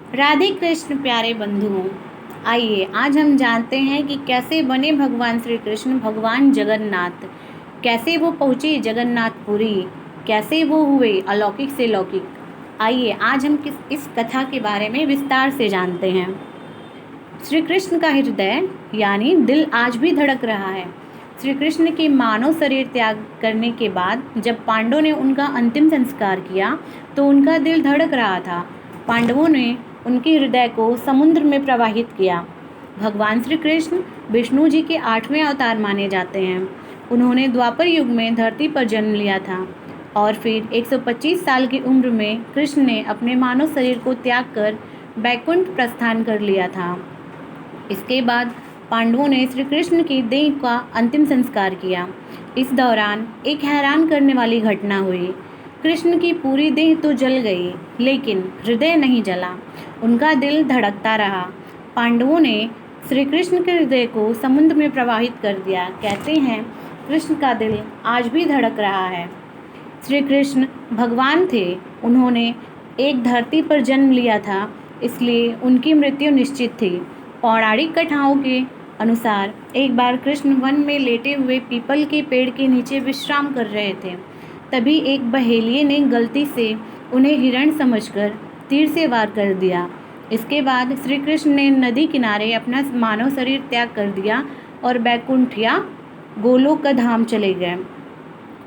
राधे कृष्ण प्यारे बंधुओं, आइए आज हम जानते हैं कि कैसे बने भगवान श्री कृष्ण भगवान जगन्नाथ। कैसे वो पहुँचे जगन्नाथपुरी, कैसे वो हुए अलौकिक से लौकिक। आइए आज हम इस कथा के बारे में विस्तार से जानते हैं। श्री कृष्ण का हृदय यानी दिल आज भी धड़क रहा है। श्री कृष्ण के मानव शरीर त्याग करने के बाद जब पांडवों ने उनका अंतिम संस्कार किया तो उनका दिल धड़क रहा था। पांडवों ने उनके हृदय को समुद्र में प्रवाहित किया। भगवान श्री कृष्ण विष्णु जी के 8वें अवतार माने जाते हैं। उन्होंने द्वापर युग में धरती पर जन्म लिया था और फिर 125 साल की उम्र में कृष्ण ने अपने मानव शरीर को त्याग कर बैकुंठ प्रस्थान कर लिया था। इसके बाद पांडवों ने श्री कृष्ण की देह का अंतिम संस्कार किया। इस दौरान एक हैरान करने वाली घटना हुई। कृष्ण की पूरी देह तो जल गई, लेकिन हृदय नहीं जला। उनका दिल धड़कता रहा। पांडवों ने श्री कृष्ण के हृदय को समुद्र में प्रवाहित कर दिया। कहते हैं कृष्ण का दिल आज भी धड़क रहा है। श्री कृष्ण भगवान थे। उन्होंने एक धरती पर जन्म लिया था, इसलिए उनकी मृत्यु निश्चित थी। पौराणिक कथाओं के अनुसार एक बार कृष्ण वन में लेटे हुए पीपल के पेड़ के नीचे विश्राम कर रहे थे। तभी एक बहेलिये ने गलती से उन्हें हिरण समझकर तीर से वार कर दिया। इसके बाद श्री कृष्ण ने नदी किनारे अपना मानव शरीर त्याग कर दिया और बैकुंठ या गोलोक का धाम चले गए।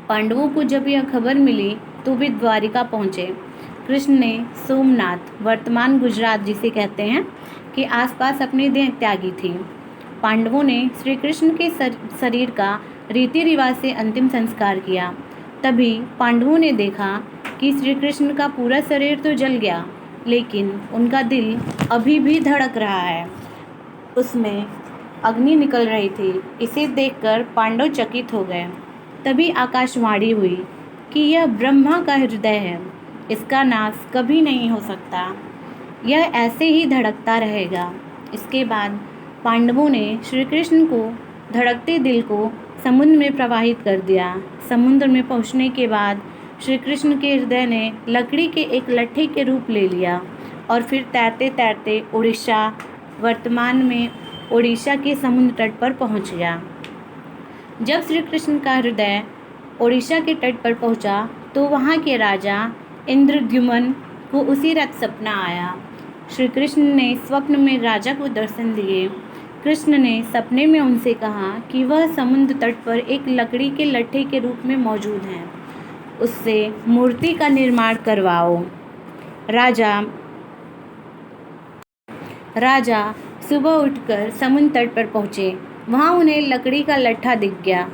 पांडवों को जब यह खबर मिली तो वे द्वारिका पहुँचे। कृष्ण ने सोमनाथ, वर्तमान गुजरात जिसे कहते हैं, के आसपास अपनी देह त्यागी थी। पांडवों ने श्री कृष्ण के शरीर का रीति रिवाज से अंतिम संस्कार किया। तभी पांडवों ने देखा कि श्री कृष्ण का पूरा शरीर तो जल गया, लेकिन उनका दिल अभी भी धड़क रहा है। उसमें अग्नि निकल रही थी। इसे देखकर पांडव चकित हो गए। तभी आकाशवाणी हुई कि यह ब्रह्मा का हृदय है, इसका नाश कभी नहीं हो सकता, यह ऐसे ही धड़कता रहेगा। इसके बाद पांडवों ने श्री कृष्ण को धड़कते दिल को समुद्र में प्रवाहित कर दिया। समुद्र में पहुंचने के बाद श्री कृष्ण के हृदय ने लकड़ी के एक लट्ठे के रूप ले लिया और फिर तैरते तैरते उड़ीसा, वर्तमान में उड़ीसा के समुद्र तट पर पहुंच गया। जब श्री कृष्ण का हृदय उड़ीसा के तट पर पहुंचा तो वहां के राजा इंद्रद्युम्न को उसी रात सपना आया। श्री कृष्ण ने स्वप्न में राजा को दर्शन दिए। कृष्ण ने सपने में उनसे कहा कि वह समुद्र तट पर एक लकड़ी के लट्ठे के रूप में मौजूद हैं, उससे मूर्ति का निर्माण करवाओ। राजा सुबह उठकर समुद्र तट पर पहुँचे। वहाँ उन्हें लकड़ी का लट्ठा दिख गया।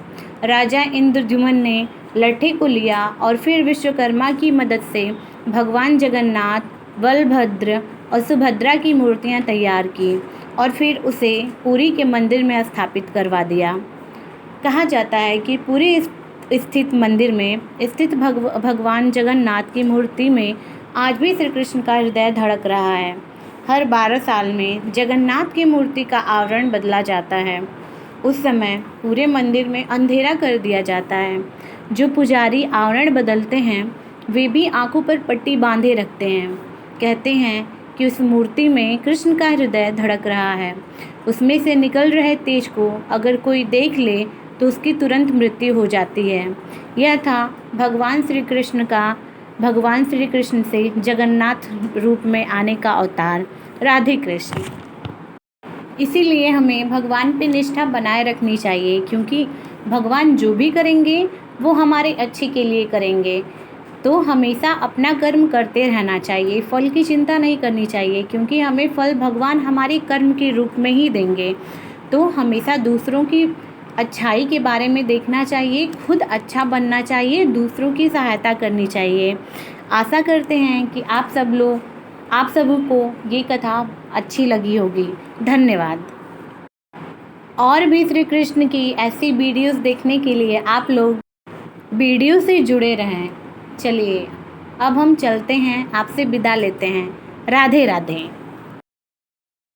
राजा इंद्रद्युम्न ने लट्ठे को लिया और फिर विश्वकर्मा की मदद से भगवान जगन्नाथ, बलभद्र और सुभद्रा की मूर्तियाँ तैयार की और फिर उसे पुरी के मंदिर में स्थापित करवा दिया। कहा जाता है कि पुरी स्थित मंदिर में स्थित भगवान जगन्नाथ की मूर्ति में आज भी श्री कृष्ण का हृदय धड़क रहा है। हर 12 साल में जगन्नाथ की मूर्ति का आवरण बदला जाता है। उस समय पूरे मंदिर में अंधेरा कर दिया जाता है। जो पुजारी आवरण बदलते हैं वे भी आंखों पर पट्टी बांधे रखते हैं। कहते हैं कि उस मूर्ति में कृष्ण का हृदय धड़क रहा है। उसमें से निकल रहे तेज को अगर कोई देख ले तो उसकी तुरंत मृत्यु हो जाती है। यह था भगवान श्री कृष्ण से जगन्नाथ रूप में आने का अवतार। राधे कृष्ण। इसीलिए हमें भगवान पे निष्ठा बनाए रखनी चाहिए, क्योंकि भगवान जो भी करेंगे वो हमारे अच्छे के लिए करेंगे। तो हमेशा अपना कर्म करते रहना चाहिए, फल की चिंता नहीं करनी चाहिए, क्योंकि हमें फल भगवान हमारे कर्म के रूप में ही देंगे। तो हमेशा दूसरों की अच्छाई के बारे में देखना चाहिए, खुद अच्छा बनना चाहिए, दूसरों की सहायता करनी चाहिए। आशा करते हैं कि आप सबको ये कथा अच्छी लगी होगी। धन्यवाद। और भी श्री कृष्ण की ऐसी वीडियोस देखने के लिए आप लोग वीडियो से जुड़े रहें। चलिए अब हम चलते हैं, आपसे विदा लेते हैं। राधे राधे।